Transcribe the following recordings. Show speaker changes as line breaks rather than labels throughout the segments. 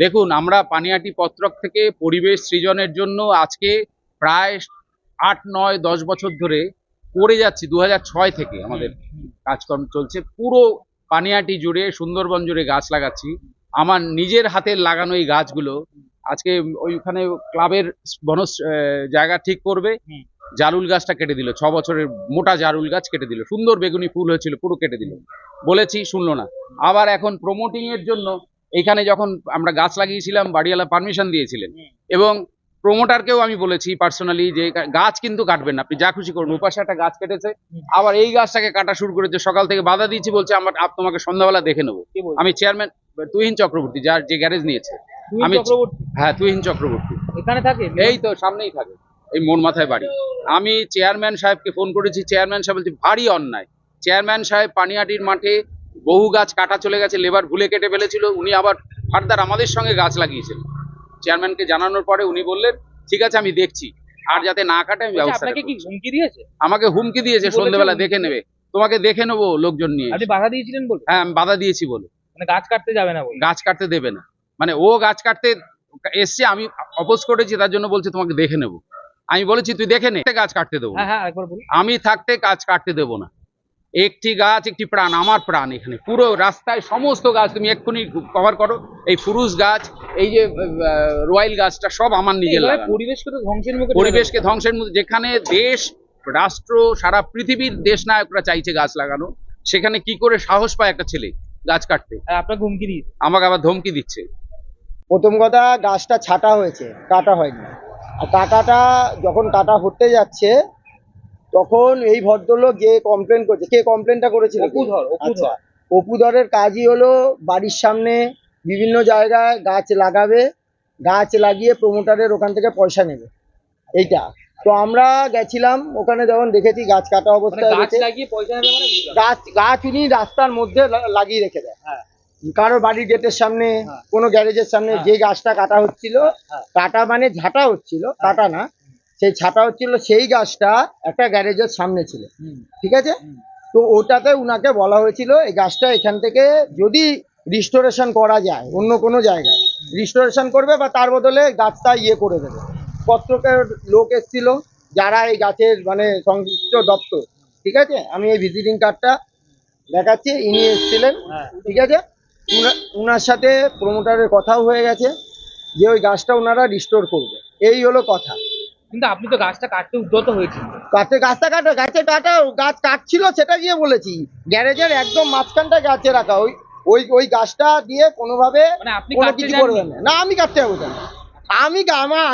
দেখুন, আমরা পানিহাটি পত্রক থেকে পরিবেশ সৃজনের জন্য আজকে প্রায় 8, 9, 10 বছর ধরে করে যাচ্ছি। 2006 থেকে আমাদের কাজকর্ম চলছে। পুরো পানিহাটি জুড়ে, সুন্দরবন জুড়ে গাছ লাগাচ্ছি। আমার নিজের হাতের লাগানো এই গাছগুলো আজকে ওইখানে ক্লাবের জায়গা ঠিক করবে, জারুল গাছটা কেটে দিল। 6 বছরের মোটা জারুল গাছ কেটে দিল। সুন্দর বেগুনি ফুল হয়েছিল, পুরো কেটে দিল। বলেছি, শুনলো না। আবার এখন প্রমোটিং এর জন্য এখানে যখন আমরা গাছ লাগিয়েছিলাম, বাড়িওয়ালা পারমিশন দিয়েছিলেন, এবং প্রমোটারকেও আমি বলেছি পার্সোনালি যে গাছ কিন্তু কাটবেন না, আপনি যা খুশি করুন। ওপাশে একটা গাছ কেটেছে, আবার এই গাছটাকে কাটা শুরু করেছে। সকাল থেকে বাধা দিয়েছি, বলছে তোমাকে সন্ধ্যাবেলা দেখে নেবো। আমি চেয়ারম্যান তুহিন চক্রবর্তী, যার যে গ্যারেজ নিয়েছে। আমি, হ্যাঁ, তুহিন চক্রবর্তী
এখানে থাকে,
এই তো সামনেই থাকে, এই মোড় মাথায় বাড়ি। আমি চেয়ারম্যান সাহেবকে ফোন করেছি, চেয়ারম্যান সাহেব বলছে ভারী অন্যায়। চেয়ারম্যান সাহেব পানিহাটির মাঠে বহু গাছ কাটা চলে গেছে, লেবার ভুলে কেটে ফেলেছিল, উনি আবার ফার্দার আমাদের সঙ্গে গাছ লাগিয়েছেন। চেয়ারম্যানকে জানানোর পরে উনি বললেন ঠিক আছে, আমি দেখছি, আর যাতে না কাটে আমি ব্যবস্থা।
আপনাকে কি হুমকি দিয়েছে?
আমাকে হুমকি দিয়েছে, সন্ধ্যেবেলা দেখে নেবে, তোমাকে দেখে নেবো লোকজন নিয়ে।
আপনি বাধা দিয়েছিলেন বলে?
হ্যাঁ, আমি বাধা দিয়েছি বলে।
মানে গাছ কাটতে যাবে না বলে?
গাছ কাটতে দেবে না, মানে ও গাছ কাটতে এসছে, আমি অপোজ করেছি, তার জন্য বলছে তোমাকে দেখে নেবো। আমি বলেছি তুই দেখে নে, গাছ কাটতে দেবো।
হ্যাঁ, একবার বলুন।
আমি থাকতে গাছ কাটতে দেবো না। একটি গাছ একটি প্রাণ, আমার প্রাণ। এখানে পুরো রাস্তায় সমস্ত গাছ তুমি এক্ষুনি কভার করো। এই ফুরুস গাছ, এই যে রয়্যাল গাছটা, সব আমার নিজের লাগানো।
পরিবেশকে তো ধ্বংসের মুখে,
পরিবেশকে ধ্বংসের মধ্যে, যেখানে দেশ, রাষ্ট্র, সারা পৃথিবীর দেশ নায়করা চাইছে গাছ লাগানো, সেখানে কি করে সাহস পায় একটা ছেলে গাছ কাটতে?
আপনাকে হুমকি দিয়েছে?
আমাকে আবার ধমকি দিচ্ছে।
প্রথম কথা, গাছটা ছাঁটা হয়েছে, কাটা হয়নি। আর কাটাটা যখন কাটা হতে যাচ্ছে, তখন এই ভদ্রলোক যে কমপ্লেন করছে, কে কমপ্লেনটা করেছিল? আচ্ছা, অপুধরের কাজই হলো বাড়ির সামনে বিভিন্ন জায়গায় গাছ লাগাবে, গাছ লাগিয়ে প্রমোটারের ওখান থেকে পয়সা নেবে, এইটা। তো আমরা গেছিলাম ওখানে, যখন দেখেছি গাছ কাটা অবস্থায়
গাছ লাগিয়ে পয়সা নেবে, মানে
গাছ উনি রাস্তার মধ্যে লাগিয়ে রেখে দেয়। কারো বাড়ির গেটের সামনে, কোনো গ্যারেজের সামনে। যে গাছটা কাটা হচ্ছিল, কাটা মানে ঝাঁটা হচ্ছিল, কাটা না, সেই ছাটা হচ্ছিল, সেই গাছটা একটা গ্যারেজের সামনে ছিল, ঠিক আছে? তো ওটাতে উনাকে বলা হয়েছিল এই গাছটা এখান থেকে যদি রিস্টোরেশন করা যায়, অন্য কোনো জায়গায় রিস্টোরেশন করবে, বা তার বদলে গাছটা করে দেবে। পত্রকের লোক এসেছিল, যারা এই গাছের মানে সংশ্লিষ্ট দপ্তর, ঠিক আছে? আমি এই ভিজিটিং কার্ডটা দেখাচ্ছি, ইনি এসেছিলেন, ঠিক আছে? উনার সাথে প্রমোটারের কথাও হয়ে গেছে যে ওই গাছটা ওনারা রিস্টোর করবে, এই হলো কথা।
কিন্তু আপনি তো গাছটা কাটতে উদ্যত হয়েছিল।
গাছ কাটছিল সেটা গিয়ে বলেছি, গ্যারেজের একদম মাঝখানটা গাছে রাখা, ওই গাছটা দিয়ে কোনোভাবে কোনো কিছু করবেন না। আমি কাটতে যাবো কেন?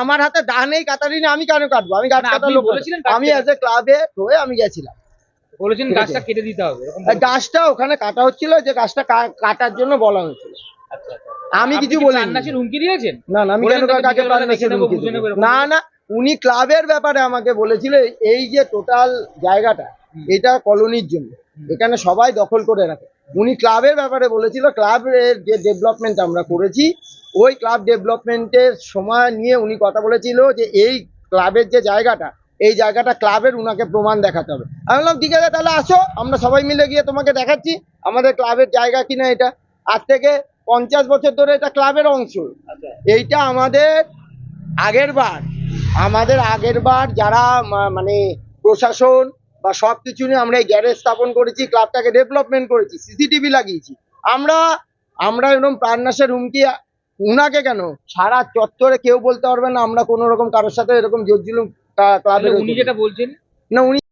আমার হাতে দা নেই, কাটারি না, আমি কেন কাটবো? আমি গাছ কাটার লোক। আমি অ্যাজ এ ক্লাবে হয়ে আমি গেছিলাম,
বলেছেন গাছটা কেটে দিতে হবে।
গাছটা ওখানে কাটা হচ্ছিল, যে গাছটা কাটার জন্য বলা হয়েছিল। আমি কিছু বলি না।
হুমকি দিয়েছেন? না,
আমি কেন কাকে না না, উনি ক্লাবের ব্যাপারে আমাকে বলেছিল, এই যে টোটাল জায়গাটা, এটা কলোনির জন্য, এখানে সবাই দখল করে রাখে। উনি ক্লাবের ব্যাপারে বলেছিল, ক্লাবের যে ডেভেলপমেন্ট আমরা করেছি, ওই ক্লাব ডেভেলপমেন্টের সময় নিয়ে উনি কথা বলেছিল যে এই ক্লাবের যে জায়গাটা, এই জায়গাটা ক্লাবের, উনাকে প্রমাণ দেখাতে হবে। আমি বললাম ঠিক আছে, তাহলে আসো, আমরা সবাই মিলে গিয়ে তোমাকে দেখাচ্ছি আমাদের ক্লাবের জায়গা কিনা এটা। আজ থেকে 50 বছর ধরে এটা ক্লাবের অংশ। এইটা আমাদের আগের বার যারা মানে প্রশাসন বা সব কিছু নিয়ে আমরা এই গ্যারেজ স্থাপন করেছি, ক্লাবটাকে ডেভেলপমেন্ট করেছি, সিসিটিভি লাগিয়েছি। আমরা এরকম প্রাণনাশের হুমকি উনাকে কেন, সারা চত্বরে কেউ বলতে পারবে না আমরা কোনো রকম কারোর সাথে এরকম জোর জুলুম ক্লাবের।
উনি যেটা বলছেন
না, উনি